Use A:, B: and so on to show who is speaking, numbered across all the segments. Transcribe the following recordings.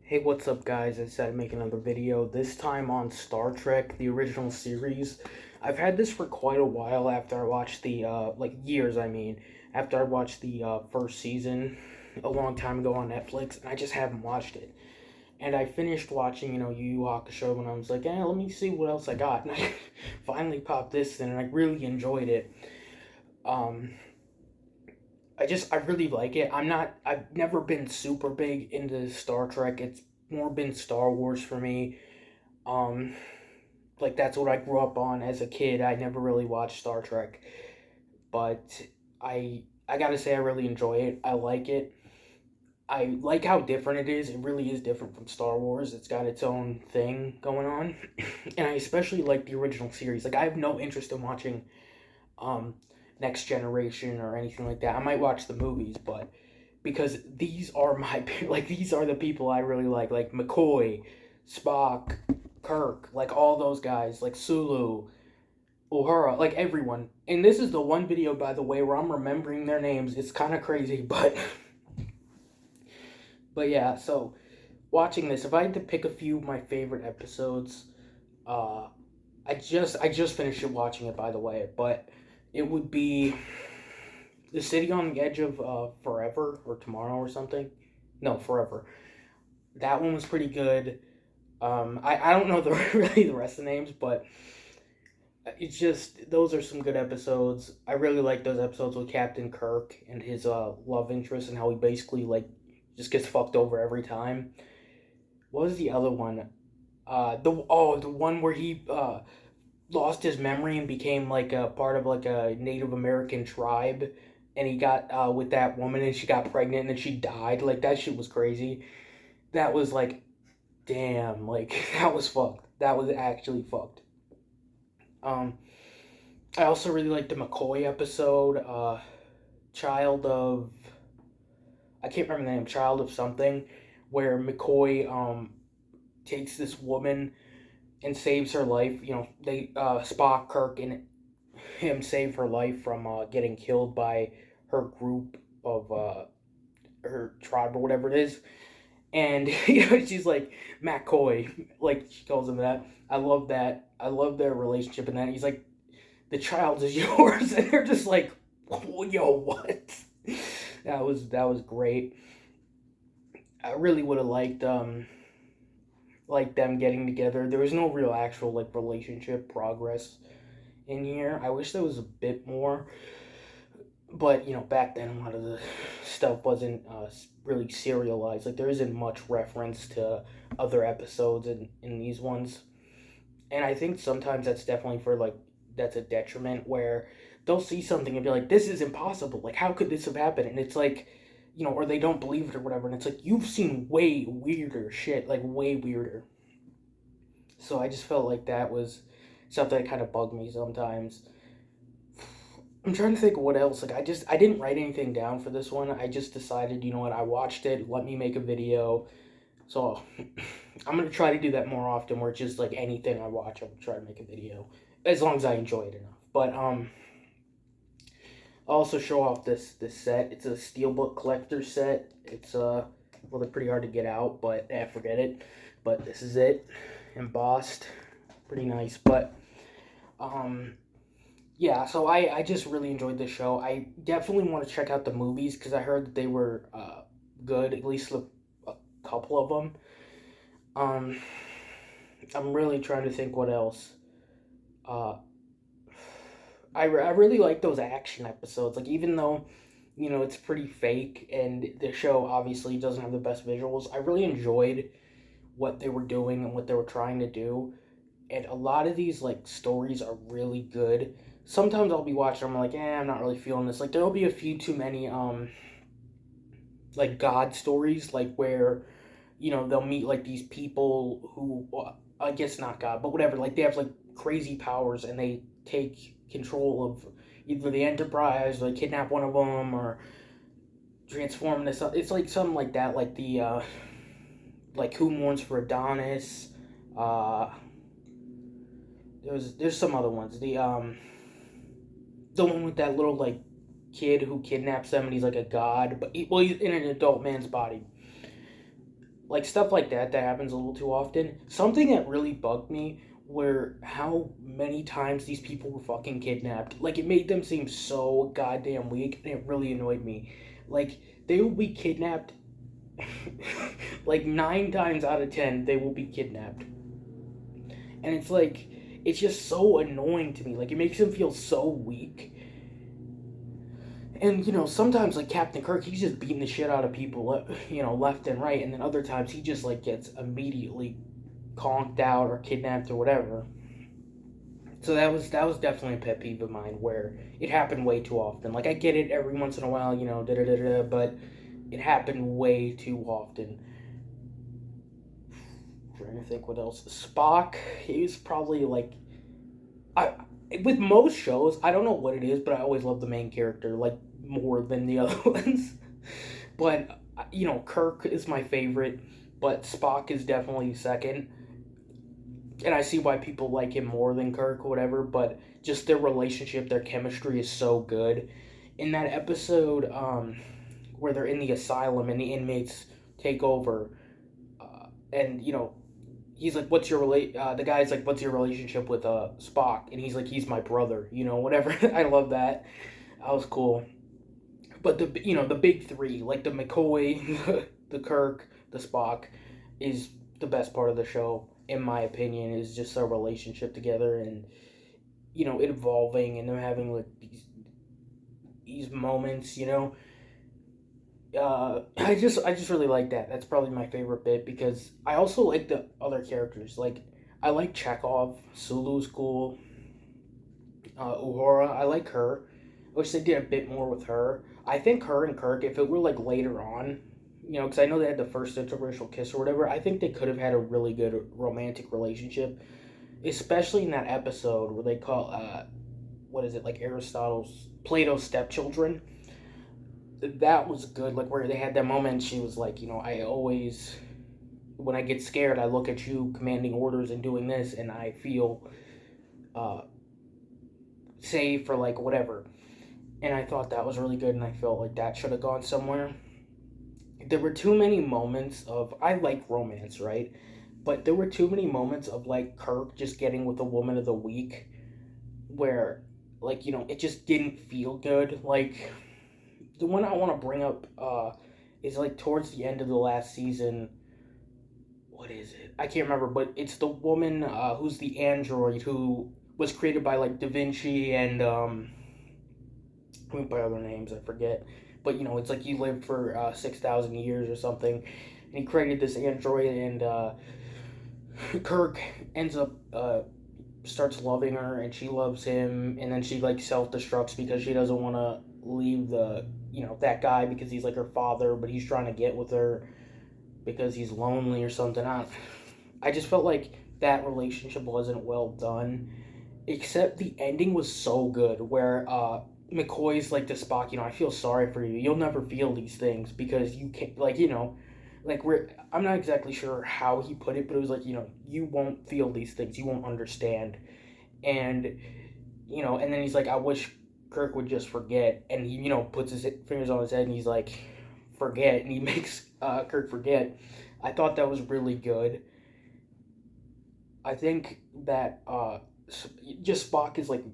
A: Hey, what's up, guys? I decided to make another video, this time on Star Trek, the original series. I've had this for quite a while after I watched years, after I watched the first season a long time ago on Netflix, and I just haven't watched it. And I finished watching, Yu Yu Hakusho, and I was like, let me see what else I got. And I finally popped this in, and I really enjoyed it. Um, I really like it. I've never been super big into Star Trek. It's more been Star Wars for me. Um, that's what I grew up on as a kid. I never really watched Star Trek, but I gotta say I really enjoy it. I like it. I like how different it is. It really is different from Star Wars. It's got its own thing going on, and I especially like the original series. Like I have no interest in watching um Next Generation or anything like that. I might watch the movies, but because these are my these are the people I really like McCoy, Spock, Kirk, like all those guys, like Sulu, Uhura, like everyone. And this is the one video, by the way, where I'm remembering their names. It's kind of crazy, but yeah. So watching this, if I had to pick a few of my favorite episodes, uh, I just finished watching it, by the way, but it would be the city on the edge of forever or tomorrow or something. No, forever. That one was pretty good. I don't know the really the rest of the names, but it's just those are some good episodes. I really like those episodes with Captain Kirk and his love interest and how he basically just gets fucked over every time. What was the other one? The one where he lost his memory and became like a part of like a Native American tribe, and he got with that woman and she got pregnant and then she died. Like that shit was crazy. That was like damn, like that was fucked. That was actually fucked. Um, I also really like the McCoy episode, Child of I can't remember the name, Child of something, where McCoy takes this woman and saves her life. They Spock, Kirk, and him save her life from getting killed by her group of her tribe or whatever it is. And she's like McCoy, like she calls him that. I love that. I love their relationship and that. He's like, the child is yours, and they're just like, yo, what? That was great. I really would have liked them getting together. There was no real actual like relationship progress in here. I wish there was a bit more, but back then a lot of the stuff wasn't really serialized. Like there isn't much reference to other episodes in these ones, and I think sometimes that's definitely that's a detriment where they'll see something and be like, this is impossible, like how could this have happened, and it's like, or they don't believe it or whatever, and it's like you've seen way weirder shit, like way weirder. So I just felt like that was something that kind of bugged me sometimes. I'm trying to think of what else. Like I didn't write anything down for this one. I just decided, you know what, I watched it, let me make a video. So I'm gonna try to do that more often, where it's just like anything I watch, I'm gonna try to make a video, as long as I enjoy it enough. But I'll also show off this set. It's a steelbook collector set. It's well, they're pretty hard to get out, but forget it. But this is it, embossed, pretty nice. But um, yeah. So I just really enjoyed this show. I definitely want to check out the movies because I heard that they were good, at least a couple of them. Um, I'm really trying to think what else. Uh, I really like those action episodes. Like even though it's pretty fake and the show obviously doesn't have the best visuals, I really enjoyed what they were doing and what they were trying to do. And a lot of these like stories are really good. Sometimes I'll be watching, I'm like, I'm not really feeling this. Like there'll be a few too many like God stories, like where they'll meet like these people who, well, I guess not God, but whatever. Like they have like crazy powers and they take control of either the Enterprise, or they kidnap one of them, or transform this. It's like something like that, like the like Who Mourns for Adonis. Uh, there's some other ones. The one with that little like kid who kidnaps them and he's like a god, but he's in an adult man's body. like stuff like that happens a little too often. Something that really bugged me were how many times these people were fucking kidnapped. Like it made them seem so goddamn weak, and it really annoyed me. Like they will be kidnapped like 9 times out of 10 they will be kidnapped. And it's like it's just so annoying to me. Like it makes them feel so weak. And sometimes like Captain Kirk, he's just beating the shit out of people, left and right, and then other times he just like gets immediately conked out or kidnapped or whatever. So that was definitely a pet peeve of mine where it happened way too often. Like I get it every once in a while, da da da da, but it happened way too often. I'm trying to think what else. Spock, he's probably like I with most shows, I don't know what it is, but I always love the main character like more than the other ones. But Kirk is my favorite, but Spock is definitely second. And I see why people like him more than Kirk or whatever, but just their relationship, their chemistry is so good. In that episode, where they're in the asylum and the inmates take over, and he's like, "What's your the guy's like, "What's your relationship with Spock?" And he's like, "He's my brother," whatever. I love that. That was cool. But the big three, like the McCoy, the Kirk, the Spock, is the best part of the show, in my opinion. Is just their relationship together, and it evolving, and them having like these moments. I just really like that. That's probably my favorite bit because I also like the other characters. Like I like Chekhov, Sulu's cool. Uhura, I like her. I wish they did a bit more with her. I think her and Kirk, if it were like later on, because I know they had the first interracial kiss or whatever, I think they could have had a really good romantic relationship, especially in that episode where they call, what is it, like Plato's stepchildren. That was good, like where they had that moment. She was like, I always, when I get scared, I look at you commanding orders and doing this, and I feel uh, safe or like whatever. And I thought that was really good, and I felt like that should have gone somewhere. There were too many moments of I like romance, right? But there were too many moments of like Kirk just getting with a woman of the week, where like it just didn't feel good. Like the one I want to bring up is like towards the end of the last season. What is it? I can't remember, but it's the woman who's the android who was created by like Da Vinci and by other names I forget, but it's like he lived for 6,000 years or something, and he created this android, and Kirk ends up starts loving her, and she loves him, and then she like self destructs because she doesn't want to leave the that guy because he's like her father, but he's trying to get with her because he's lonely or something. I just felt like that relationship wasn't well done, except the ending was so good where McCoy's like to Spock, I feel sorry for you. You'll never feel these things because you can't, like I'm not exactly sure how he put it, but it was like, you won't feel these things. You won't understand. And, and then he's like, I wish Kirk would just forget. And he, puts his fingers on his head and he's like, forget. And he makes Kirk forget. I thought that was really good. I think that just Spock is like,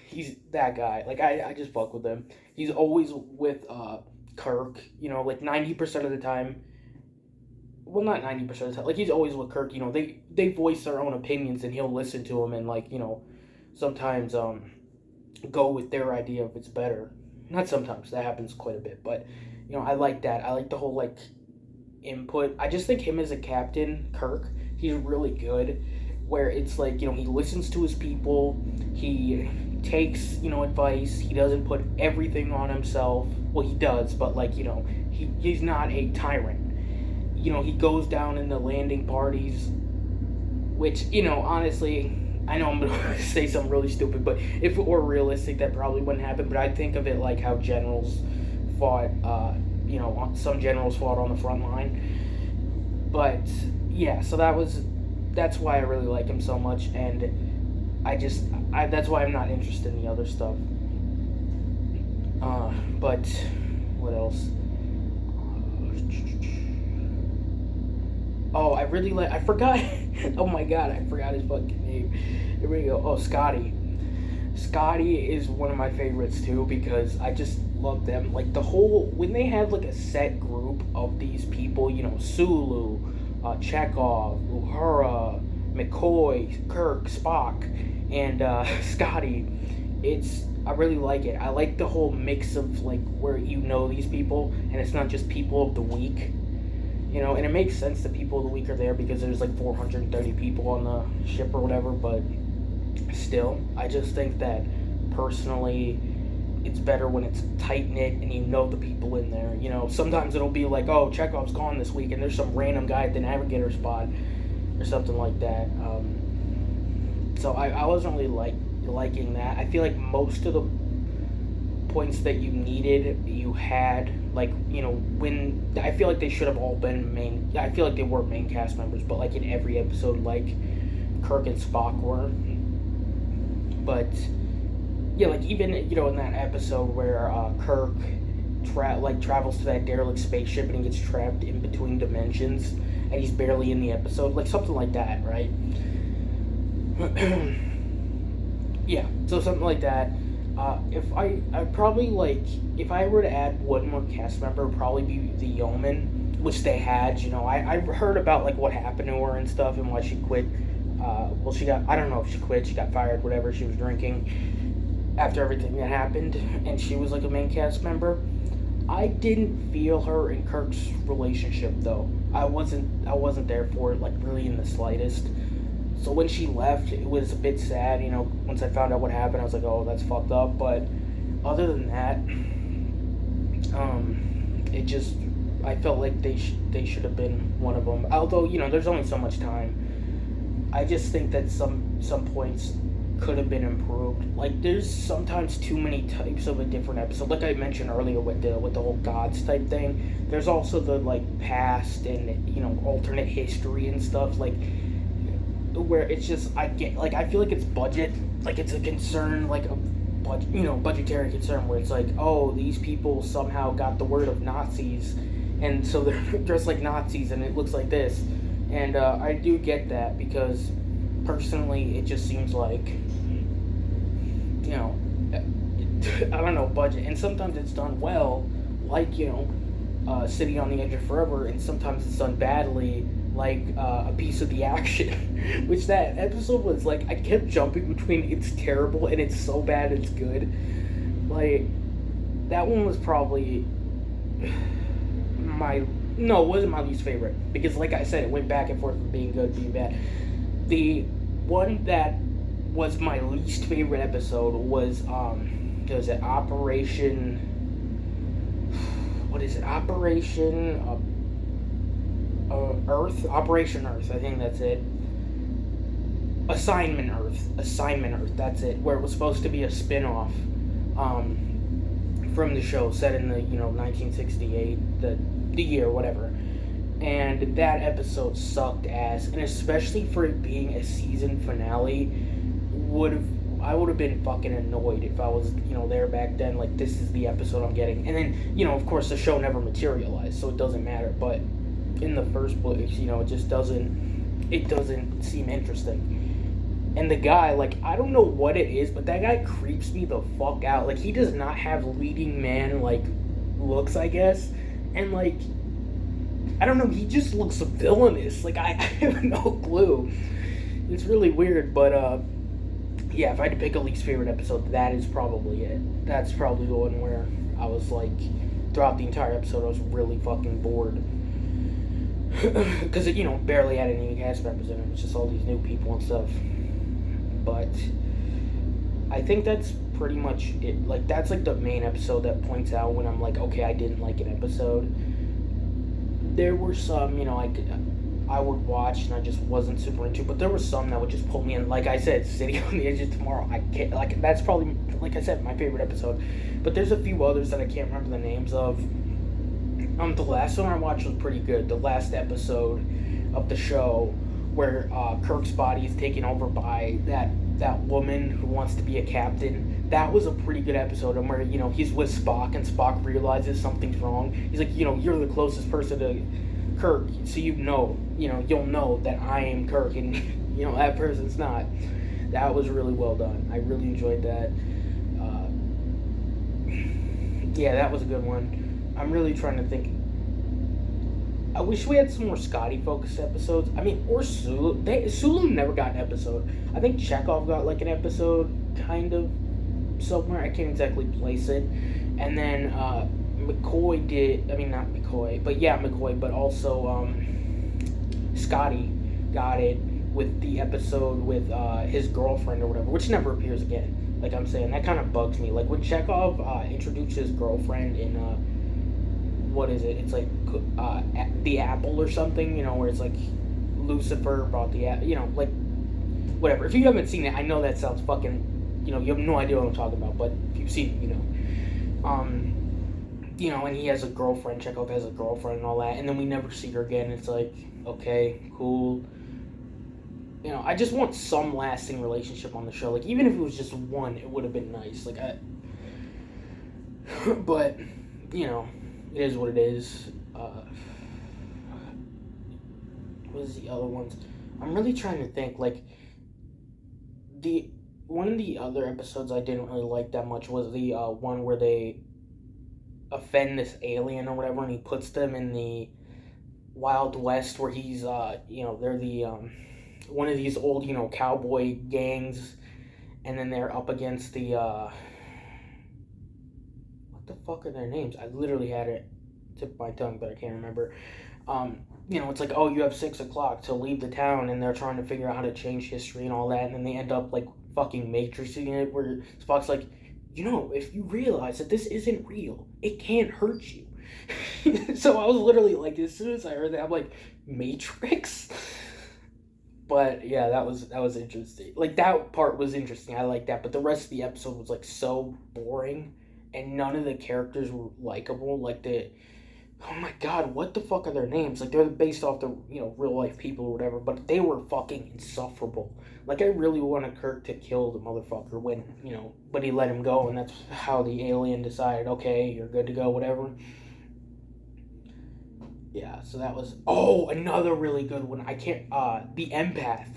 A: he's that guy. Like I just fuck with him. He's always with Kirk. Like 90% of the time. Well, not 90% of the time. Like he's always with Kirk. They voice their own opinions, and he'll listen to them, and like sometimes go with their idea if it's better. Not sometimes, that happens quite a bit, but I like that. I like the whole like input. I just think him as a captain, Kirk, he's really good. Where it's like he listens to his people, he takes advice. He doesn't put everything on himself. Well, he does, but like he's not a tyrant. He goes down in the landing parties, which honestly, I know I'm gonna say something really stupid, but if it were realistic, that probably wouldn't happen. But I think of it like how generals fought. Some generals fought on the front line. But yeah, so that's why I really like him so much, and that's why I'm not interested in the other stuff. But what else? Oh, I really like. I forgot. Oh my god, I forgot his fucking name. Here we go. Oh, Scotty. Scotty is one of my favorites too because I just love them. Like the whole when they have like a set group of these people, you know, Sulu, Chekhov, Uhura, McCoy, Kirk, Spock, and Scotty. I really like it. I like the whole mix of like where you know these people and it's not just people of the week. You know, and it makes sense that people of the week are there because there's like 430 people on the ship or whatever, but still, I just think that personally it's better when it's tight knit and you know the people in there. You know, sometimes it'll be like, oh, Chekhov's gone this week and there's some random guy at the navigator spot or something like that. So I wasn't really liking that. I feel like most of the points that you needed, you had. Like, you know, when I feel like they should have all been main. I feel like they were main cast members, but like in every episode, like Kirk and Spock were. But yeah, like even you know in that episode where Kirk travels to that derelict spaceship and he gets trapped in between dimensions and he's barely in the episode, like something like that, right? Yeah, so something like that. I'd probably like if I were to add one more cast member, it'd probably be the Yeoman, which they had. You know, I heard about like what happened to her and stuff and why she quit. Well, I don't know if she quit, she got fired, whatever. She was drinking after everything that happened, and she was like a main cast member. I didn't feel her and Kirk's relationship though. I wasn't there for it like really in the slightest. So when she left, it was a bit sad, you know, once I found out what happened, I was like, oh, that's fucked up, but other than that, it just, I felt like they should have been one of them, although, you know, there's only so much time. I just think that some points could have been improved. Like, there's sometimes too many types of a different episode, like I mentioned earlier with the whole gods type thing. There's also the, like, past and, you know, alternate history and stuff, like, where it's just I feel like it's budget, like it's a concern, like a budgetary concern where it's like, oh, these people somehow got the word of Nazis and so they're dressed like Nazis and it looks like this, and I do get that because personally it just seems like, you know, I don't know, budget, and sometimes it's done well, like, you know, City on the Edge of Forever, and sometimes it's done badly, like a piece of the action, which that episode was like, I kept jumping between it's terrible and it's so bad it's good. Like, that one was probably it wasn't my least favorite, because like I said, it went back and forth from being good to being bad. The one that was my least favorite episode was Operation, what is it, Operation Earth, I think that's it. Assignment Earth, that's it, where it was supposed to be a spin-off from the show set in the, you know, 1968, the year, whatever. And that episode sucked ass, and especially for it being a season finale, I would have been fucking annoyed if I was, you know, there back then, like, this is the episode I'm getting. And then, you know, of course the show never materialized, so it doesn't matter, but in the first place, you know, it doesn't seem interesting. And the guy, like, I don't know what it is, but that guy creeps me the fuck out. Like, he does not have leading man, like, looks, I guess. And, like, I don't know, he just looks villainous. Like, I have no clue. It's really weird, but, yeah, if I had to pick a least favorite episode, that is probably it. That's probably the one where I was, like, throughout the entire episode, I was really fucking bored. Because it, you know, barely had any cast members in it. It's just all these new people and stuff. But I think that's pretty much it. Like, that's like the main episode that points out when I'm like, okay, I didn't like an episode. There were some, you know, I would watch and I just wasn't super into, but there were some that would just pull me in. Like I said, City on the Edge of Tomorrow, I can't, like, that's probably, like I said, my favorite episode. But there's a few others that I can't remember the names of. The last one I watched was pretty good. The last episode of the show where Kirk's body is taken over by that woman who wants to be a captain. That was a pretty good episode, and where, you know, he's with Spock and Spock realizes something's wrong. He's like, you know, you're the closest person Kirk, so you'll know that I am Kirk, and that person's not. That was really well done. I really enjoyed that. Uh, yeah, that was a good one. I'm really trying to think. I wish we had some more Scotty focused episodes. I mean, or Sulu. Sulu never got an episode. I think Chekhov got like an episode, kind of somewhere. I can't exactly place it. And then McCoy did. I mean, not McCoy, but yeah, McCoy. But also Scotty got it with the episode with his girlfriend or whatever, which never appears again. Like I'm saying, that kind of bugs me. Like when Chekhov introduced his girlfriend in what is it? It's like the apple or something, where it's like Lucifer brought the like whatever. If you haven't seen it, I know that sounds fucking, you have no idea what I'm talking about, but if you've seen it, and he has a girlfriend. Chekhov has a girlfriend and all that, and then we never see her again. It's like, okay, cool. I just want some lasting relationship on the show. Like even if it was just one, it would have been nice. Like but it is what it is. What is the other ones? I'm really trying to think. Like one of the other episodes I didn't really like that much was the one where they offend this alien or whatever, and he puts them in the Wild West, where he's they're the one of these old cowboy gangs, and then they're up against the what the fuck are their names? I literally had it tip of my tongue, but I can't remember. It's like, oh, you have 6 o'clock to leave the town, and they're trying to figure out how to change history and all that, and then they end up like fucking matrixing it, where Spock's like, if you realize that this isn't real, it can't hurt you. So I was literally like, as soon as I heard that, I'm like, Matrix? But yeah, that was interesting. Like that part was interesting. I like that, but the rest of the episode was like so boring, and none of the characters were likable. Like oh my god, what the fuck are their names? Like they're based off the real life people or whatever, but they were fucking insufferable. Like I really wanted Kirk to kill the motherfucker when but he let him go, and that's how the alien decided, okay, you're good to go, whatever. Yeah, so that was another really good one. I can't the empath,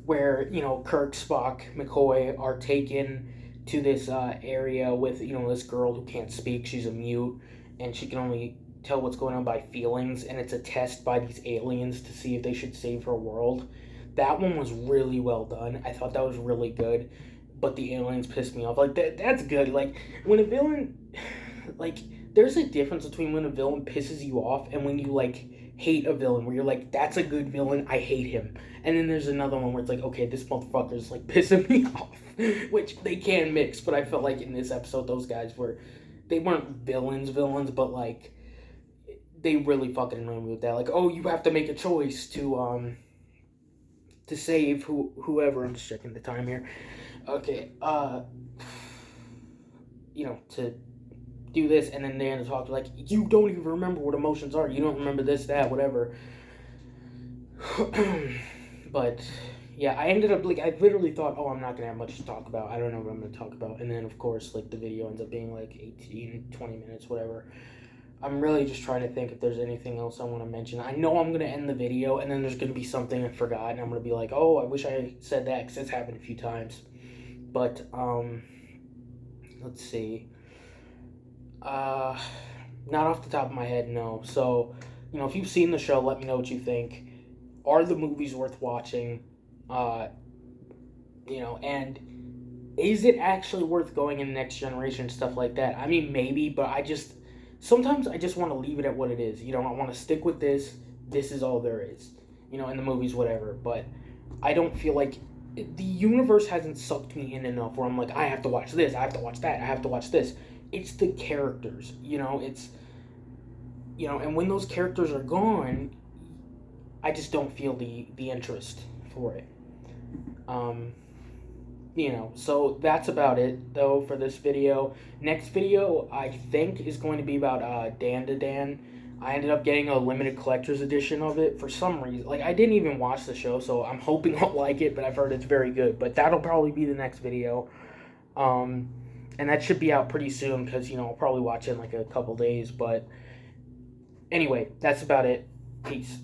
A: where Kirk, Spock, McCoy are taken to this area with this girl who can't speak. She's a mute, and she can only tell what's going on by feelings, and it's a test by these aliens to see if they should save her world. That one was really well done. I thought that was really good, but the aliens pissed me off. Like that's good. Like when a villain, like there's a difference between when a villain pisses you off and when you like hate a villain, where you're like, that's a good villain, I hate him. And then there's another one where it's like, okay, this motherfucker's like pissing me off, which they can mix. But I felt like in this episode, those guys they weren't villains, but like they really fucking annoyed me with that. Like, oh, you have to make a choice to save whoever. I'm just checking the time here. Okay, to do this, and then they end up talking like, you don't even remember what emotions are. You don't remember this, that, whatever. But yeah, I ended up like, I literally thought, oh, I'm not gonna have much to talk about. I don't know what I'm gonna talk about. And then of course, like the video ends up being like 18, 20 minutes, whatever. I'm really just trying to think if there's anything else I want to mention. I know I'm going to end the video, and then there's going to be something I forgot, and I'm going to be like, oh, I wish I said that, because it's happened a few times. But, let's see. Not off the top of my head, no. So, if you've seen the show, let me know what you think. Are the movies worth watching? And is it actually worth going in the Next Generation, stuff like that? I mean, maybe, but sometimes I just want to leave it at what it is. I want to stick with this. This is all there is. In the movies, whatever. But I don't feel like the universe hasn't sucked me in enough where I'm like, I have to watch this, I have to watch that, I have to watch this. It's the characters, it's, and when those characters are gone, I just don't feel the interest for it. So that's about it, though, for this video. Next video, I think, is going to be about Dan to Dan. I ended up getting a limited collector's edition of it for some reason. Like, I didn't even watch the show, so I'm hoping I'll like it, but I've heard it's very good. But that'll probably be the next video. And that should be out pretty soon, because, I'll probably watch it in, like, a couple days. But anyway, that's about it. Peace.